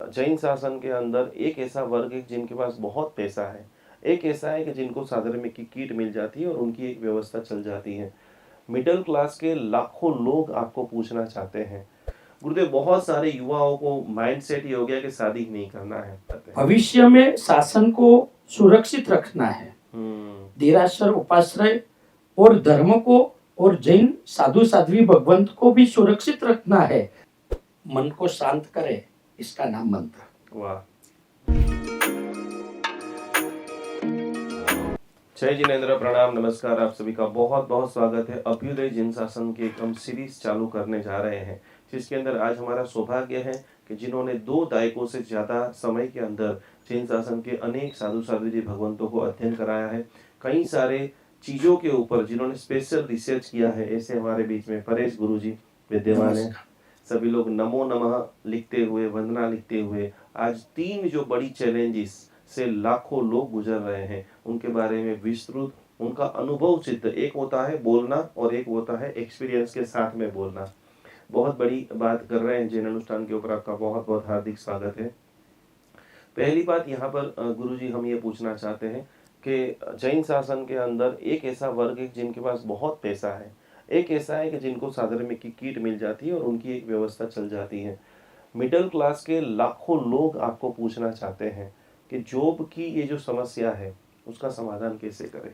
जैन शासन के अंदर एक ऐसा वर्ग है जिनके पास बहुत पैसा है, एक ऐसा है कि जिनको साधर्मिक की किट मिल जाती है और उनकी एक व्यवस्था चल जाती है। मिडिल क्लास के लाखों लोग आपको पूछना चाहते हैं। गुरुदेव, बहुत सारे युवाओं को माइंडसेट ये हो गया कि शादी ही नहीं करना है। भविष्य में शासन को सुरक्षित रखना है, देरासर उपाश्रय और धर्म को और जैन साधु साध्वी भगवंत को भी सुरक्षित रखना है। मन को शांत करे, इसका नाम मंत्र। वाह। जय जिनेन्द्र, प्रणाम, नमस्कार। आप सभी का बहुत बहुत स्वागत है। अभ्युदय जैन शासन की एक हम सीरीज चालू करने जा रहे हैं, जिसके अंदर आज हमारा सौभाग्य है कि जिन्होंने 2 दायकों से ज़्यादा समय के अंदर जैन शासन के अनेक साधु साध्वी जी भगवंतों को अध्ययन कराया है, कई सारे चीज़ों के ऊपर जिन्होंने स्पेशल रिसर्च किया है, ऐसे हमारे बीच में परेश गुरु जी विद्यमान है। सभी लोग नमो नमः लिखते हुए, वंदना लिखते हुए आज 3 जो बड़ी चैलेंजेस से लाखों लोग गुजर रहे हैं उनके बारे में विस्तृत, उनका अनुभव चित्र, एक होता है बोलना और एक होता है एक्सपीरियंस के साथ में बोलना। बहुत बड़ी बात कर रहे हैं जैन अनुष्ठान के ऊपर। आपका बहुत बहुत हार्दिक स्वागत है। पहली बात यहाँ पर गुरुजी हम ये पूछना चाहते हैं कि जैन शासन के अंदर एक ऐसा वर्ग है जिनके पास बहुत पैसा है, एक ऐसा है कि जिनको साधर्मिक की किट मिल जाती है और उनकी एक व्यवस्था चल जाती है। मिडिल क्लास के लाखों लोग आपको पूछना चाहते हैं कि जॉब की ये जो समस्या है उसका समाधान कैसे करें।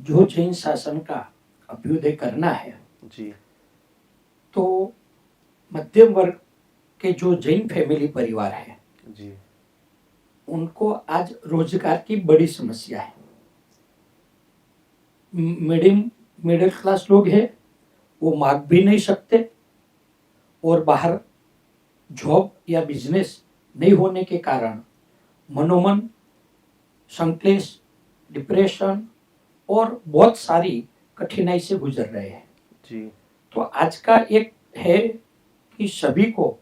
जो जैन शासन का अभ्युदय करना है जी, तो मध्यम वर्ग के जो जैन फैमिली परिवार है जी, उनको आज रोजगार की बड़ी समस्या है। मिडिल क्लास लोग हैं, वो मांग भी नहीं सकते और बाहर जॉब या बिजनेस नहीं होने के कारण मनोमन संक्लेश, डिप्रेशन और बहुत सारी कठिनाई से गुजर रहे हैं। जी, तो आज का एक है कि सभी को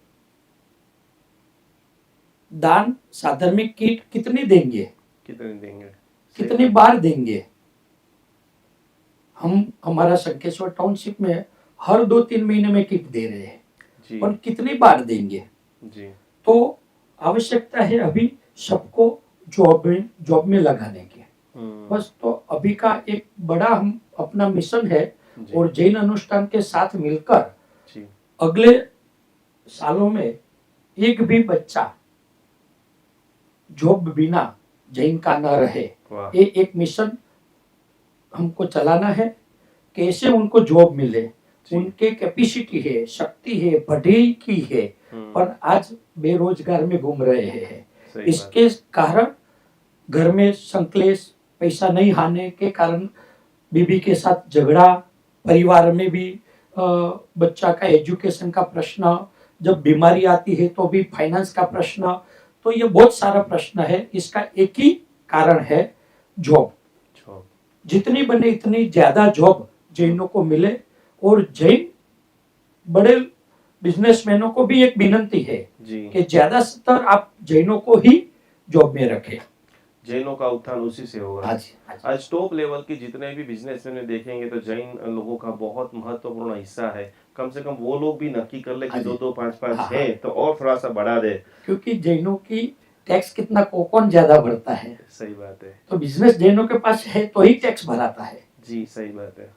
दान साधर्मिक किट कितनी देंगे, कितनी बार देंगे। हम हमारा संकेश्वर टाउनशिप में हर 2-3 महीने में किट दे रहे हैं, पर कितनी बार देंगे जी। तो आवश्यकता है अभी सबको जॉब में लगाने की। बस तो अभी का एक बड़ा हम अपना मिशन है और जैन अनुष्ठान के साथ मिलकर अगले सालों में एक भी बच्चा जॉब बिना जैन का न रहे, ये एक मिशन हमको चलाना है। कैसे उनको जॉब मिले, उनके कैपेसिटी है, शक्ति है, पढ़ाई की है, पर आज बेरोजगार में घूम रहे हैं। इसके कारण घर में संक्लेश, पैसा नहीं आने के कारण बीबी के साथ झगड़ा, परिवार में भी बच्चा का एजुकेशन का प्रश्न, जब बीमारी आती है तो भी फाइनेंस का प्रश्न। तो ये बहुत सारा प्रश्न है। इसका एक ही कारण है, जॉब। जितनी बने इतनी ज्यादा जॉब जैनों को मिले। और जैन बड़े बिजनेसमैनों को भी एक विनंती है कि ज्यादातर आप जैनों को ही जॉब में रखें। जैनों का उत्थान उसी से होगा। आज टॉप लेवल की जितने भी बिजनेसमैन देखेंगे तो जैन लोगों का बहुत महत्वपूर्ण हिस्सा है। कम से कम वो लोग भी नक्की कर ले कि 2-2, 5-5 है तो और थोड़ा सा बढ़ा दे, क्योंकि जैनों की टैक्स कितना कौन ज्यादा भरता है। सही बात है। तो बिजनेस जैनों के पास है तो ही टैक्स भराता है। जी, सही बात है।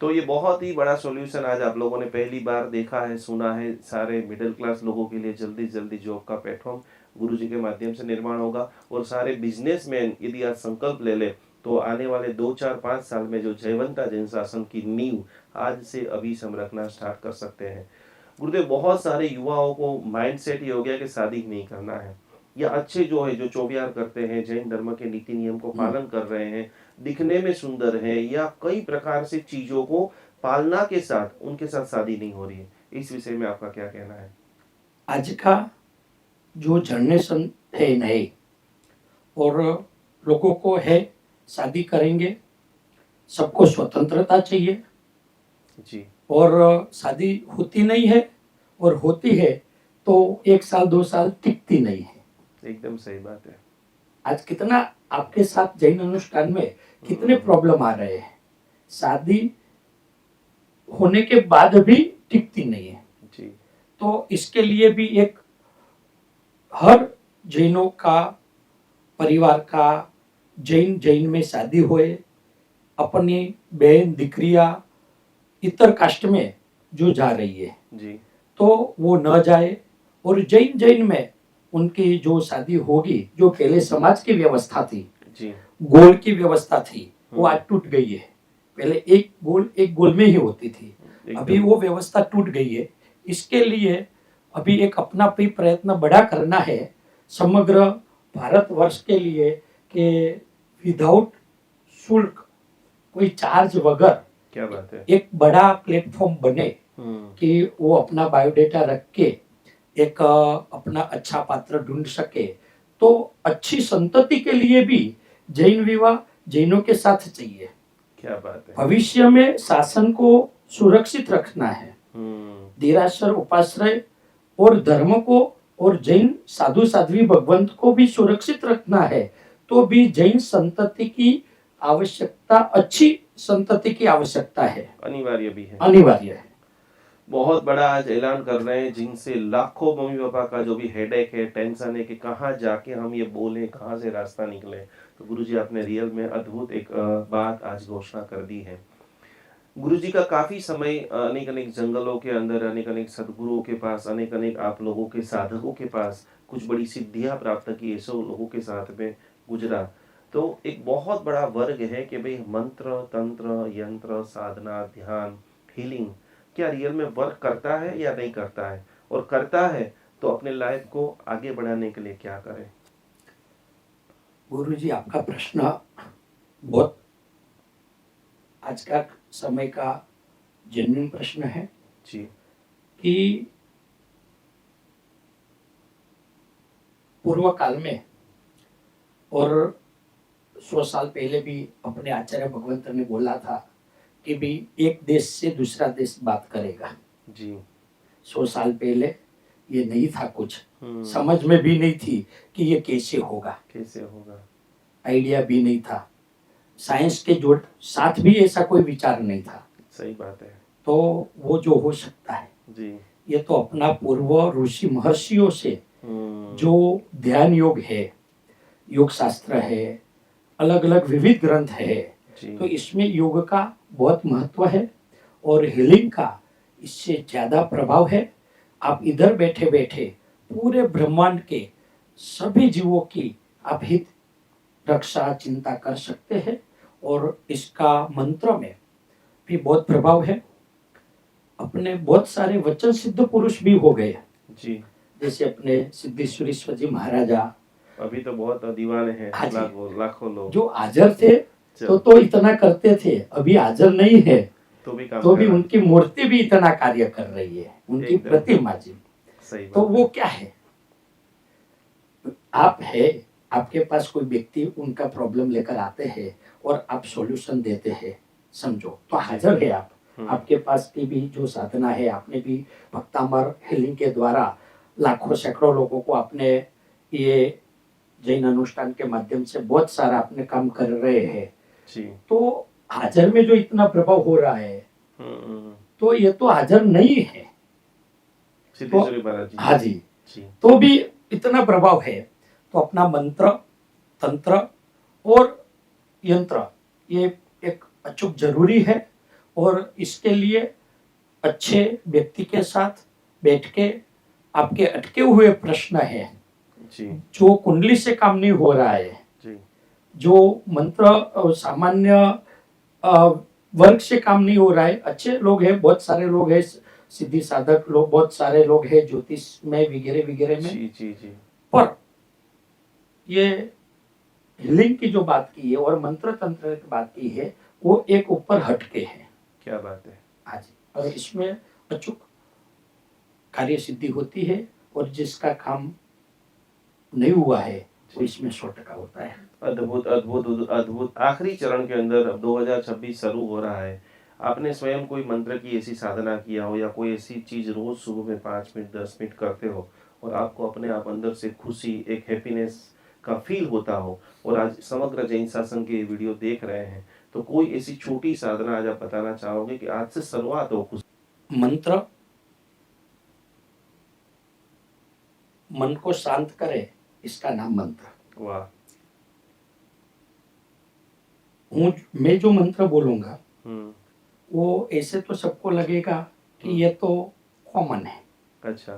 तो ये बहुत ही बड़ा सॉल्यूशन आज आप लोगों ने पहली बार देखा है, सुना है। सारे मिडिल क्लास लोगों के लिए जल्दी जल्दी जॉब का प्लेटफॉर्म गुरुजी के माध्यम से निर्माण होगा। और सारे बिजनेसमैन यदि आज संकल्प ले ले तो आने वाले 2, 4, 5 साल में जो जयवंता जैन शासन की नींव आज से अभी से हम रखना स्टार्ट कर सकते हैं। गुरुदेव, बहुत सारे युवाओं को माइंडसेट ये हो गया कि शादी नहीं करना है, या अच्छे जो है जो चौबियार करते हैं, जैन धर्म के नीति नियम को पालन कर रहे हैं, दिखने में सुंदर है, या कई प्रकार से चीजों को पालना के साथ उनके साथ शादी नहीं हो रही है। इस विषय में आपका क्या कहना है? आज का जो जनरेशन है नए, और लोगों को है शादी करेंगे, सबको स्वतंत्रता चाहिए जी, और शादी होती नहीं है, और होती है तो 1 साल 2 साल टिकती नहीं है। एकदम सही बात है। आज कितना आपके साथ जैन अनुष्ठान में कितने प्रॉब्लम आ रहे हैं, शादी होने के बाद भी टिकती नहीं है। जी। तो इसके लिए भी एक हर जैनों का परिवार का जैन में शादी होए, अपनी बहन दीकरिया इतर कास्ट में जो जा रही है जी तो वो न जाए, और जैन में उनकी जो शादी होगी, जो पहले समाज की व्यवस्था थी, जी गोल की व्यवस्था थी, वो आज टूट गई है। पहले एक गोल में ही होती थी, अभी एकदम वो व्यवस्था टूट गई है। इसके लिए अभी एक अपना भी प्रयत्न बड़ा करना है समग्र भारतवर्ष के लिए कि विदाउट शुल्क, कोई चार्ज वगैर क्या बात है। एक बड़ा प्लेटफॉर्म बने कि वो अपना बायोडेटा रख के एक अपना अच्छा पात्र ढूंढ सके। तो अच्छी संतति के लिए भी जैन विवाह जैनों के साथ चाहिए। क्या बात है। भविष्य में शासन को सुरक्षित रखना है, देरासर उपाश्रय और धर्म को और जैन साधु साध्वी भगवंत को भी सुरक्षित रखना है, तो भी जैन संतति की आवश्यकता, अच्छी संतति की आवश्यकता है, अनिवार्य भी है, अनिवार्य है। बहुत बड़ा आज ऐलान कर रहे हैं, जिनसे लाखों मम्मी पापा का जो भी हेडेक है, टेंशन है कि कहाँ जाके हम ये बोलें, कहाँ से रास्ता निकले। तो गुरुजी आपने रियल में अद्भुत एक बात आज घोषणा कर दी है। गुरुजी का काफी समय अनेक अनेक जंगलों के अंदर, अनेक अनेक सदगुरुओं के पास, अनेक अनेक आप लोगों के साधकों के पास कुछ बड़ी सिद्धियां प्राप्त की, ऐसे लोगों के साथ में गुजरा। तो एक बहुत बड़ा वर्ग है कि भाई मंत्र तंत्र यंत्र साधना ध्यान हीलिंग क्या रियल में वर्क करता है या नहीं करता है, और करता है तो अपने लाइफ को आगे बढ़ाने के लिए क्या करें। गुरुजी, आपका प्रश्न बहुत आज का समय का जेन्युइन प्रश्न है जी कि पूर्व काल में और 100 साल पहले भी अपने आचार्य भगवंत ने बोला था कि भी एक देश से दूसरा देश बात करेगा जी। 100 साल पहले ये नहीं था, कुछ समझ में भी नहीं थी कि ये कैसे होगा, आइडिया भी नहीं था, साइंस के जोड़ साथ भी ऐसा कोई विचार नहीं था। सही बात है। तो वो जो हो सकता है जी, ये तो अपना पूर्व ऋषि महर्षियों से जो ध्यान योग है, योग शास्त्र है, अलग अलग विविध ग्रंथ है, तो इसमें योग का बहुत महत्व है और हीलिंग का इससे ज्यादा प्रभाव है। आप इधर बैठे बैठे पूरे ब्रह्मांड के सभी जीवों की आप हित रक्षा चिंता कर सकते हैं, और इसका मंत्र में भी बहुत प्रभाव है। अपने बहुत सारे वचन सिद्ध पुरुष भी हो गए जी, जैसे अपने सिद्धेश्वरेश्वर जी महाराजा, अभी तो बहुत दीवाने हैं, लाखों लोग जो हाजिर थे तो इतना करते थे, अभी हाजिर नहीं है तो भी उनकी मूर्ति भी इतना कार्य कर रही है, उनकी प्रतिमा जी। तो वो क्या है, आप है, आपके पास कोई व्यक्ति उनका प्रॉब्लम लेकर आते हैं और आप सॉल्यूशन देते हैं, समझो तो हाजिर है आप। आपके पास की भी जो साधना है, आपने भी भक्तामर हीलिंग के द्वारा लाखों सैकड़ों लोगों को आपने ये जैन अनुष्ठान के माध्यम से बहुत सारा अपने काम कर रहे हैं जी। तो हाजिर में जो इतना प्रभाव हो रहा है तो ये तो हाजिर नहीं है, तो हाँ जी, तो भी इतना प्रभाव है। तो अपना मंत्र तंत्र और यंत्र ये एक अचूक जरूरी है, और इसके लिए अच्छे व्यक्ति के साथ बैठ के आपके अटके हुए प्रश्न है जी, जो कुंडली से काम नहीं हो रहा है जी, जो मंत्र सामान्य वर्ग से काम नहीं हो रहा है, अच्छे लोग हैं, बहुत सारे लोग हैं, सिद्धि साधक लोग बहुत सारे लोग हैं, ज्योतिष में वगैरह वगैरह में जी जी जी, पर ये हीलिंग की जो बात की है और मंत्र तंत्र की बात की है वो एक ऊपर हटके है। क्या बात है, हाँ जी, और इसमें अचूक कार्य सिद्धि होती है, और जिसका काम नहीं हुआ है वो इसमें 100% होता है। अद्भुत अद्भुत अद्भुत। आखिरी चरण के अंदर अब 2026 शुरू हो रहा है, आपने स्वयं कोई मंत्र की ऐसी साधना किया हो या कोई ऐसी चीज रोज सुबह में 5 मिनट 10 मिनट करते हो और आपको अपने आप अंदर से खुशी, एक हैप्पीनेस का फील होता हो, और आज समग्र जैन शासन के वीडियो देख रहे हैं, तो कोई ऐसी छोटी साधना आज आप बताना चाहोगे कि आज से शुरुआत हो खुशी। मन को शांत करे, इसका नाम मंत्र। वाह। मैं जो मंत्र बोलूंगा हम्म। वो ऐसे तो सबको लगेगा कि ये तो कॉमन है, अच्छा।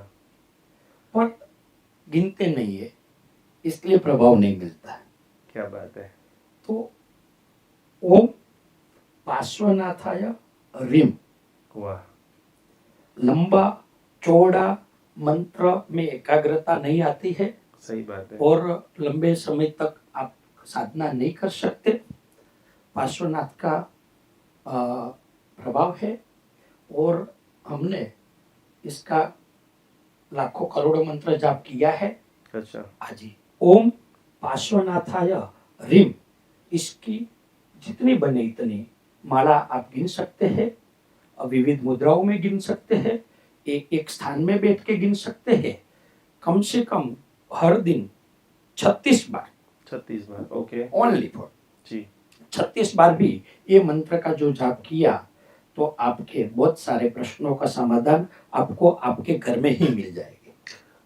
पर गिनते नहीं है, इसलिए प्रभाव नहीं मिलता। क्या बात है। तो ओम पार्श्वनाथाय ह्रीम, वाह। लंबा चौड़ा मंत्र में एकाग्रता नहीं आती है सही बात है। और लंबे समय तक आप साधना नहीं कर सकते। पार्श्वनाथ का प्रभाव है और हमने इसका लाखों करोड़ों मंत्र जाप किया है। अच्छा। आज ही ओम पार्श्वनाथाय ह्रीम, इसकी जितनी बने इतनी माला आप गिन सकते हैं, विविध मुद्राओं में गिन सकते हैं, एक एक स्थान में बैठ के गिन सकते हैं। कम से कम हर दिन 36 बार, 36 बार। ओके। ओनली फॉर जी। 36 बार भी ये मंत्र का जो जाप किया तो आपके बहुत सारे प्रश्नों का समाधान आपको आपके घर में ही मिल जाएगी।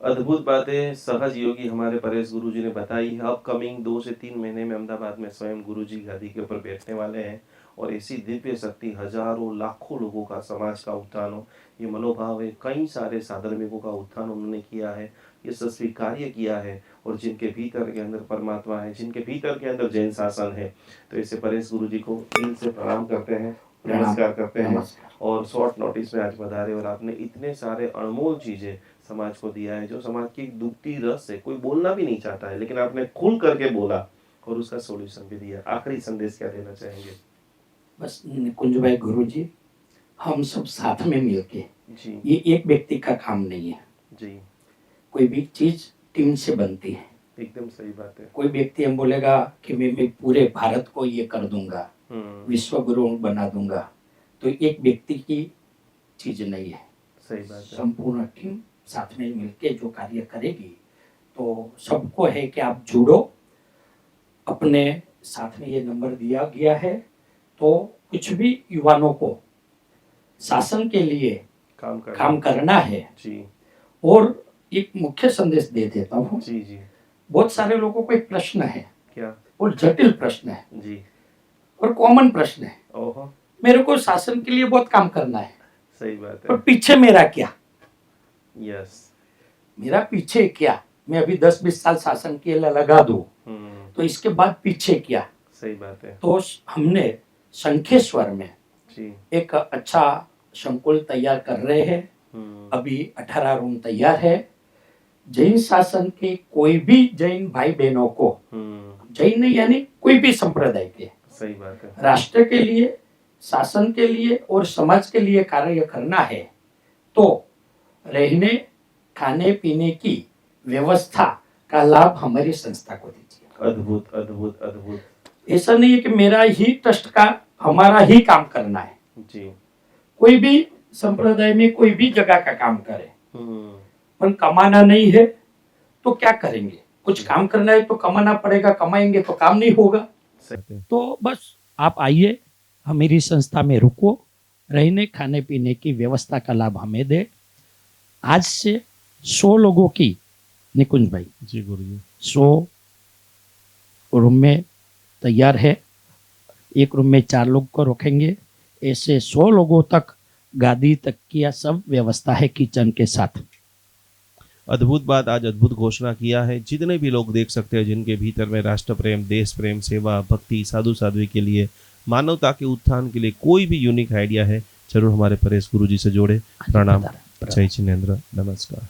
अद्भुत बातें सहज योगी हमारे परेश गुरुजी ने बताई है। अपकमिंग 2 से 3 महीने में अहमदाबाद में स्वयं गुरुजी गादी के ऊपर बैठने वाले हैं और ऐसी दिव्य शक्ति हजारों लाखों लोगों का समाज का उत्थान हो, ये मनोभाव है। कई सारे साधर्मिकों का उत्थान उन्होंने किया है, ये स्वीकार्य किया है। और जिनके भीतर के अंदर परमात्मा है, जिनके भीतर के अंदर जैन शासन है, तो ऐसे परेश गुरुजी को दिल से प्रणाम करते हैं, नमस्कार करते हैं। और शॉर्ट नोटिस में आज पधारे और आपने इतने सारे अनमोल चीजें समाज को दिया है, जो समाज की दुखती रस है, कोई बोलना भी नहीं चाहता है, लेकिन आपने खुल करके बोला और उसका सॉल्यूशन भी दिया। आखिरी संदेश क्या देना चाहेंगे? बस निकुंज भाई गुरुजी, हम सब साथ में मिलके, जी। ये एक व्यक्ति का काम नहीं है जी। कोई भी चीज टीम से बनती है। एकदम सही बात है। कोई व्यक्ति हम बोलेगा कि मैं पूरे भारत को ये कर दूंगा, विश्व गुरु बना दूंगा, तो एक व्यक्ति की चीज नहीं है। सही बात है। संपूर्ण टीम साथ में मिलके जो कार्य करेगी, तो सबको है कि आप जुड़ो। अपने साथ में ये नंबर दिया गया है, तो कुछ भी युवाओं को शासन के लिए काम करना है। जी। और एक मुख्य संदेश दे देता हूँ। जी जी। बहुत सारे लोगों को एक प्रश्न है, क्या? और जटिल प्रश्न है जी। और कॉमन प्रश्न है। ओहो। मेरे को शासन के लिए बहुत काम करना है। सही बात है। पर पीछे मेरा क्या? यस। मेरा पीछे क्या? मैं अभी 10-20 साल शासन के लिए लगा दूं, तो इसके बाद पीछे क्या? सही बात है। तो हमने शंखेश्वर में जी। एक अच्छा संकुल तैयार कर रहे हैं। अभी 18 रूम तैयार है। जैन शासन के कोई भी जैन भाई बहनों को, जैन नहीं यानी कोई भी संप्रदाय के, सही बात है, राष्ट्र के लिए, शासन के लिए और समाज के लिए कार्य करना है, तो रहने खाने पीने की व्यवस्था का लाभ हमारी संस्था को दीजिए। अद्भुत अद्भुत अद्भुत। ऐसा नहीं है कि मेरा ही ट्रस्ट का हमारा ही काम करना है जी। कोई भी संप्रदाय में कोई भी जगह का काम करे, पर कमाना नहीं है तो क्या करेंगे? कुछ काम करना है तो कमाना पड़ेगा, कमाएंगे तो काम नहीं होगा। तो बस आप आइए, हमारी संस्था में रुको, रहने खाने पीने की व्यवस्था का लाभ हमें दे। आज से 100 लोगों की, निकुंज भाई जी गुरुजी, 100 रूम में तैयार है। एक रूम में 4 लोग को रखेंगे। ऐसे 100 लोगों तक गादी तक की सब व्यवस्था है किचन के साथ। अद्भुत बात, आज अद्भुत घोषणा किया है। जितने भी लोग देख सकते हैं जिनके भीतर में राष्ट्र प्रेम, देश प्रेम, सेवा, भक्ति, साधु साध्वी के लिए, मानवता के उत्थान के लिए कोई भी यूनिक आइडिया है, जरूर हमारे परेश गुरुजी से जोड़े। प्रणाम। जय जिनेंद्र। नमस्कार।